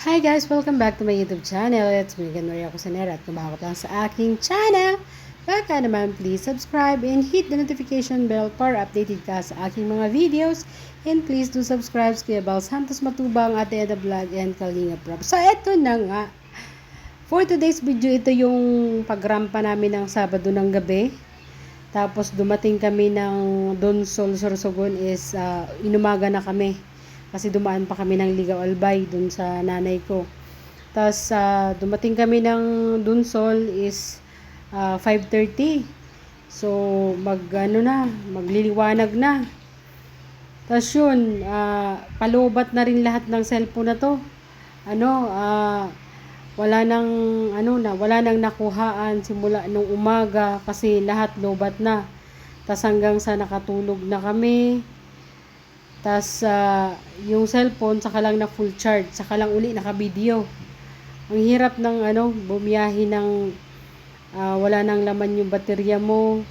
Hi guys! Welcome back to my YouTube channel. It's me again, Maria Cusanera, at kung bago lang sa aking channel, baka naman please subscribe and hit the notification bell para updated ka sa aking mga videos. And please do subscribe sa Kuya Bal Santos Matubang, Ate Eda Vlog, and Kalinga Prab. So eto na nga. For today's video, ito yung pagrampa namin ng Sabado ng gabi. Tapos dumating kami ng Donsol, Sorsogon is inumaga na kami. Kasi dumaan pa kami ng Ligaw Albay dun sa nanay ko. Tapos dumating kami ng Donsol is 5:30. So magliliwanag na. Tapos yun, palubat na rin lahat ng cellphone na to. Wala nang nakuhaan simula nung umaga kasi lahat lobat na. Tas hanggang sa nakatulog na kami. Tas yung cellphone saka lang na full charge, saka lang uli naka-video. Ang hirap ng bumiyahe ng wala nang laman yung baterya mo.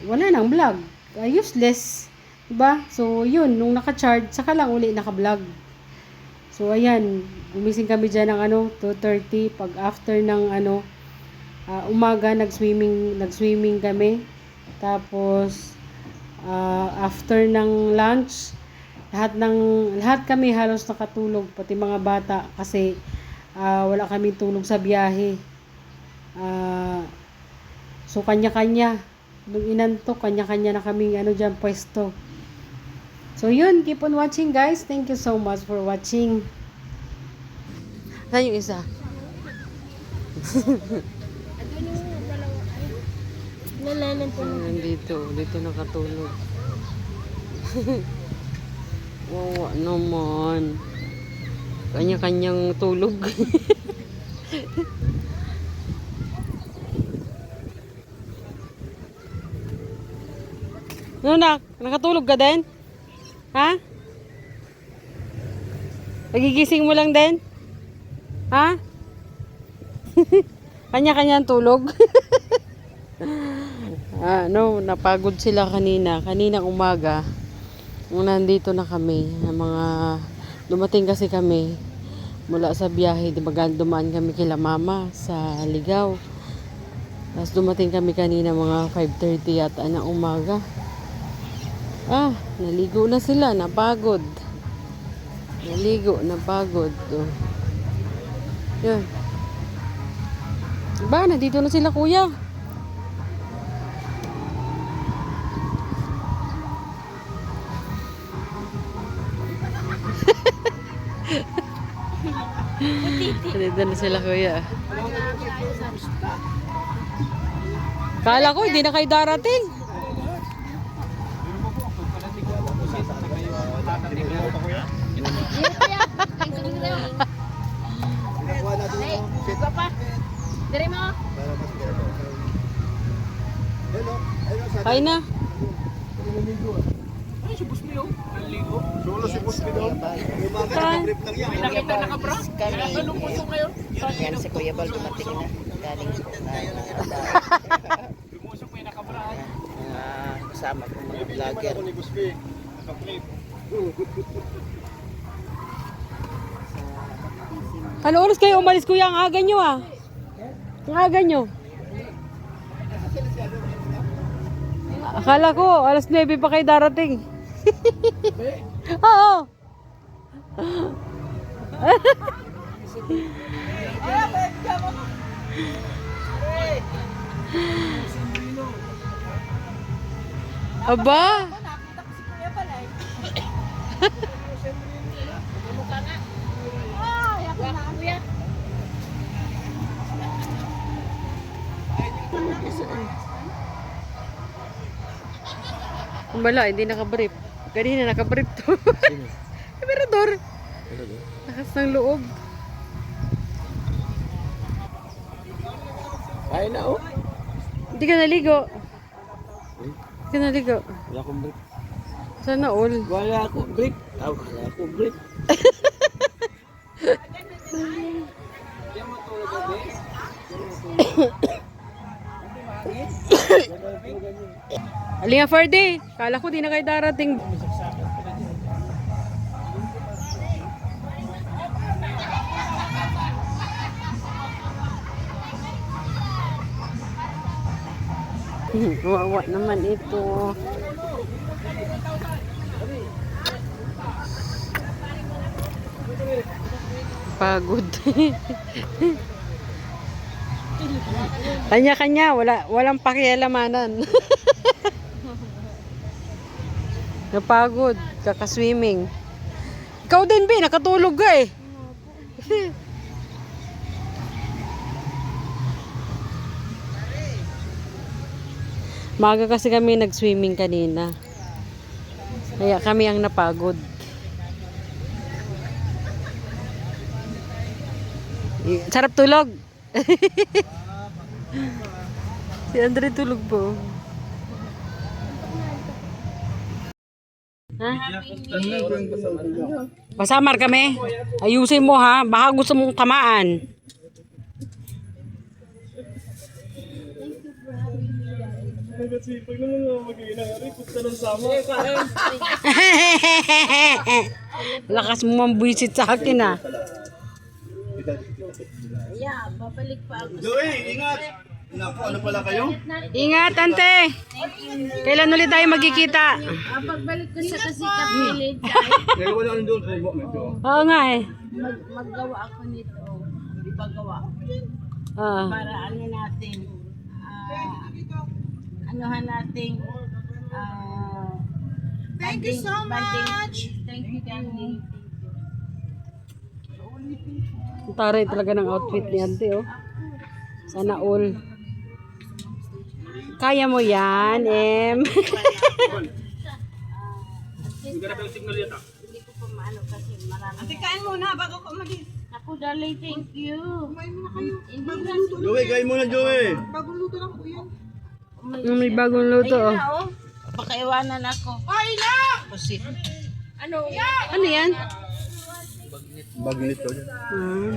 Wala nang vlog. Useless, 'di ba? So yun, nung naka-charge saka lang uli naka-vlog. So ayan, gumising kami diyan ng 2:30 pag after ng umaga nag-swimming kami. Tapos after ng lunch, lahat kami halos nakatulog, pati mga bata kasi wala kaming tulog sa biyahe. So kanya-kanya nung inantok, kanya-kanya na kaming diyan pwesto. So yun, keep on watching guys. Thank you so much for watching. Saan yung isa? Dito nakatulog. Wawa naman. Kanya-kanyang tulog. Nakatulog ka din? Ha? Nagigising mo lang din? Ha? Kanya-kanyang tulog. Napagod sila kaninang umaga. Nandito na kami, dumating kasi kami mula sa biyahe, dumaan kami kila mama sa Ligaw. Tapos dumating kami kanina mga 5:30 yata ng umaga. Naligo na sila, napagod. Napagod. Yan. Diba, nandito na sila kuya. Nandito na sila kuya. Kala ko hindi na kayo darating. Kain na. Solo si Boss Pidol. Nakita nakabra. Anong puso ngayon? Yan si Kuya Bal dumating na. Galing Lumusok may nakabra. kasama ko mga vlogger. Ni Boss P. Naka-clip. Ano oras kayo umalis kuya? Ang aga nyo Ang aga nyo. Akala ko alas 9 pa kayo darating. Oo. Aba. Wala, hindi nakabrief. Kanina nakabrief to. Emperador. Lakas ng loob. Ay na oh. Hindi ka naligo. Hindi ka naligo. Wala akong break. Sana all. Wala akong break. Wala akong break. Alinga Ferdy, kala ko di na kayo darating. Wawa naman ito. Pagod. Kanya-kanya, walang pakialamanan. Napagod, kakaswimming. Ikaw din, Bi, nakatulog ka eh. Maga kasi kami nag-swimming kanina. Kaya kami ang napagod. Sarap tulog. Si Andre tulog po. Ha? Pasamar kami. Ayusin mo ha. Baka gusto mong tamaan. Lakas mo mambuisit sa akin ha. Joey, ingat! Naku, ano pala kayo? Ingat, ante. Kailan ulit tayo magkikita? Pagbalik ko sa Kasikap Village, Kaya wala ano doon. Oo nga eh. maggawa ako nito. Ipagawa. Ah. Para ano natin, anuhan natin, thank you so much! Thank you, Candy. Taray talaga ng outfit ni ante oh. Sana all. Kaya mo yan, Em. Hindi ko pa maano kasi marami. Ate, kain muna bago ko umalis. Ako, darling, thank you. Kumain muna kayo. Joey, kain muna, Joey. May bagong luto oh. Pakaiwanan ako. Ay, na! Pusit. Ano? Ano yan? Bagnet to. Ah.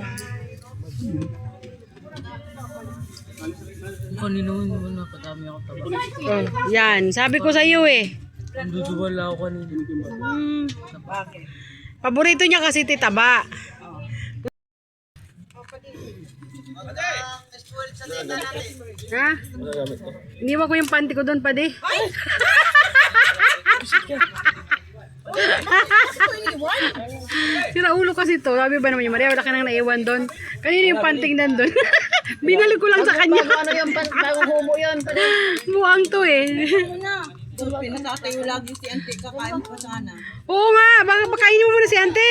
Kanina mo nakatami ako taba. Oh, yan, sabi ko sa iyo eh. Duduwala ako kanina. Paborito niya kasi titaba. Ha? Iniwan ko yung panty ko doon, pade. Sira ulo kasi to. Sabi ba naman yung Maria, wala ka nang naiwan doon. Kanina yung panting nandun. Binalik ko lang sa kanya. Ano yung bagong homo yun? Buwang to eh. Pinatatayo lagi si Auntie, kakain pa sana. Oo nga, baka pakainin mo muna si ante.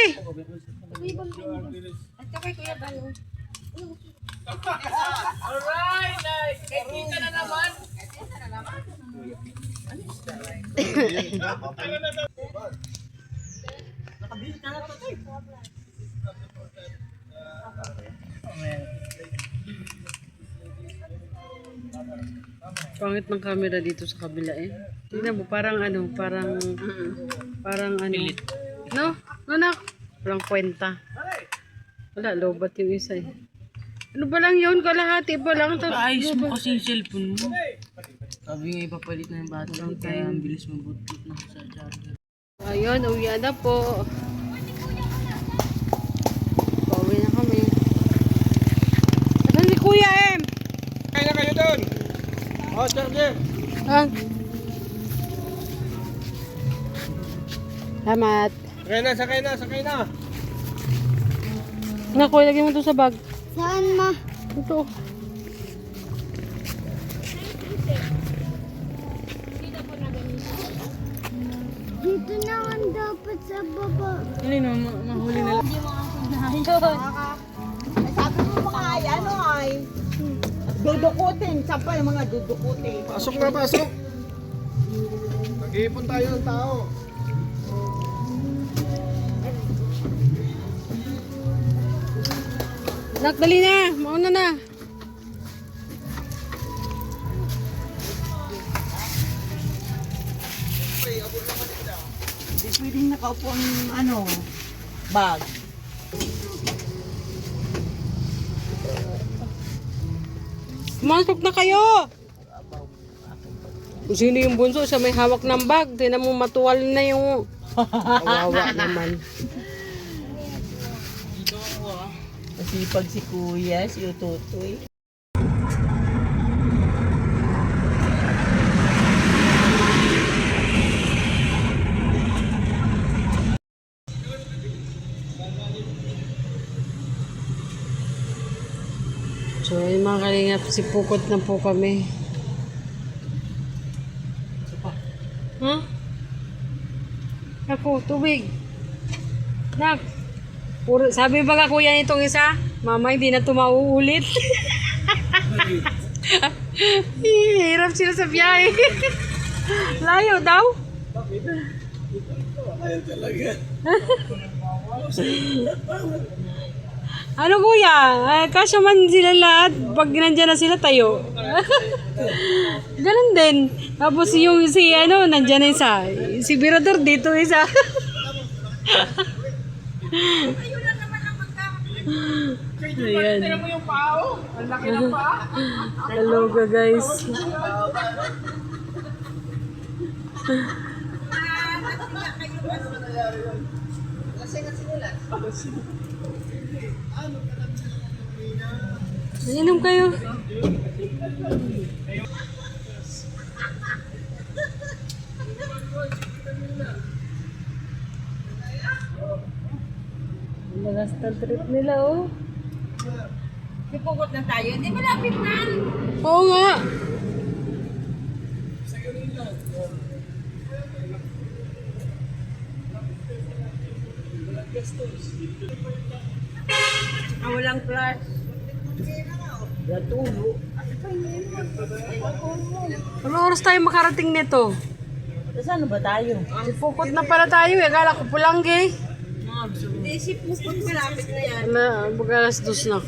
At kay Kuya Balo. Pangit ng camera dito sa kabila eh. Tingnan mo, parang ano, parang ano. No? No, nak. Walang kwenta. Wala, lobat yung isa eh. Ano ba lang yun? Kalahati ba lang? Ayos mo kasi yung cellphone mo. Sabi nga ipapalit na yung battery kaya ang bilis mabutot na sa charger. Ayun, uwi na po. Pauwi na kami. Asan si Kuya Em? Kain na kayo doon. Oh, charger. Ah. Salamat. Sakay na. Naku, ilagay mo ito sa bag. Saan ma? Ito. Dito naman dapat sa baba. Hindi no, mahuli na lang. Sabi mo mga ay, ano ay? Dudukutin. Saan pa yung mga dudukutin? Pasok na, pasok. Nag-iipon tayo ng tao. Nak, dali na. Mauna na. Hindi pwedeng nakaupo ang ano, bag. Masok na kayo. Kung sino yung bunso, siya may hawak ng bag. Tinan mo, matuwal na yung... Kawawa naman. Masipag si Kuya, si Utotoy. So, yung mga kalingap, sipukot na po kami. Ha? Ako, tubig. Nak. Sabi ba ka kuya nitong isa? Mama, hindi na ito mauulit. Hirap sila sa biyahe. Layo daw. Ayaw talaga. Ano kuya? Kasya man sila lahat. Pag nandyan na sila tayo. Ganun din. Tapos yung nandyan na isa. Si Birador dito isa. Ayan. Tignan mo yung pao. Ang laki ng paa. Hello guys. Inom kayo. Ang lagas ng trip nila oh. Sipukot na tayo. Hindi malapit na. Oo nga. Walang flash. Ano oras tayo makarating nito? Saan ba tayo? Sipukot na pala tayo eh. Akala ko Pulangge. Hindi, sipukot malapit na yan. Bugalas dos na.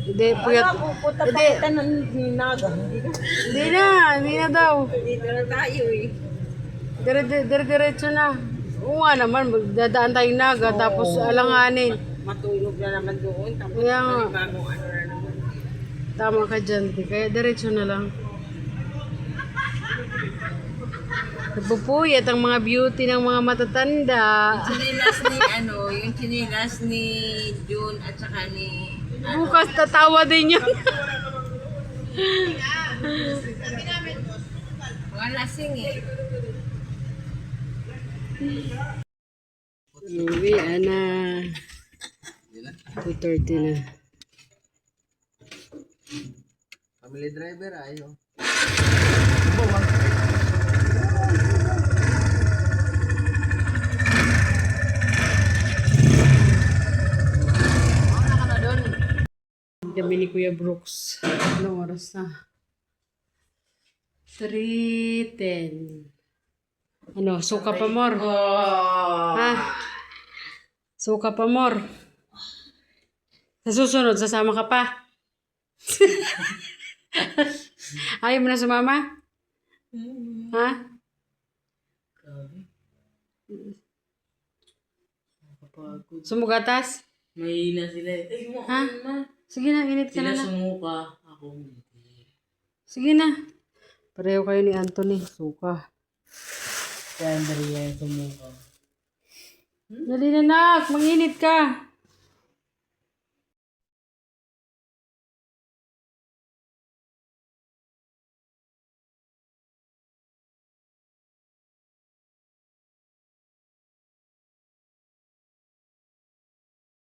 Hindi, puyat. Pupunta pa Hindi. kita ng Naga. Hindi na daw. Dito na tayo eh. Diretso na. Oo nga naman, dadaan tayong Naga, tapos alanganin. Matulog na naman doon. Tapos Kaya nga. bagong ano na naman. Tama ka dyan, kaya diretso na lang. Nagpupuyat ang mga beauty ng mga matatanda. Chinilas ni yung chinilas ni June at saka ni Bukas tatawa din yun. mga lasing eh. Uwi, ana. 2:30 na. Family driver, ayaw. Kami ni Kuya Brooks. Anong oras na? 3:10. Ano, suka pa more? Ha? Suka pa more? Sa susunod, sasama ka pa? Ayaw mo na sumama? Ha? Sumugatas? Mahina sila eh. Ha? Sige na, init ka Sila na. sumuka. Ako hindi. Sige na. Pareho kayo ni Anthony. Suka. Si Andrea yung sumuka. Dali na nak, manginit ka.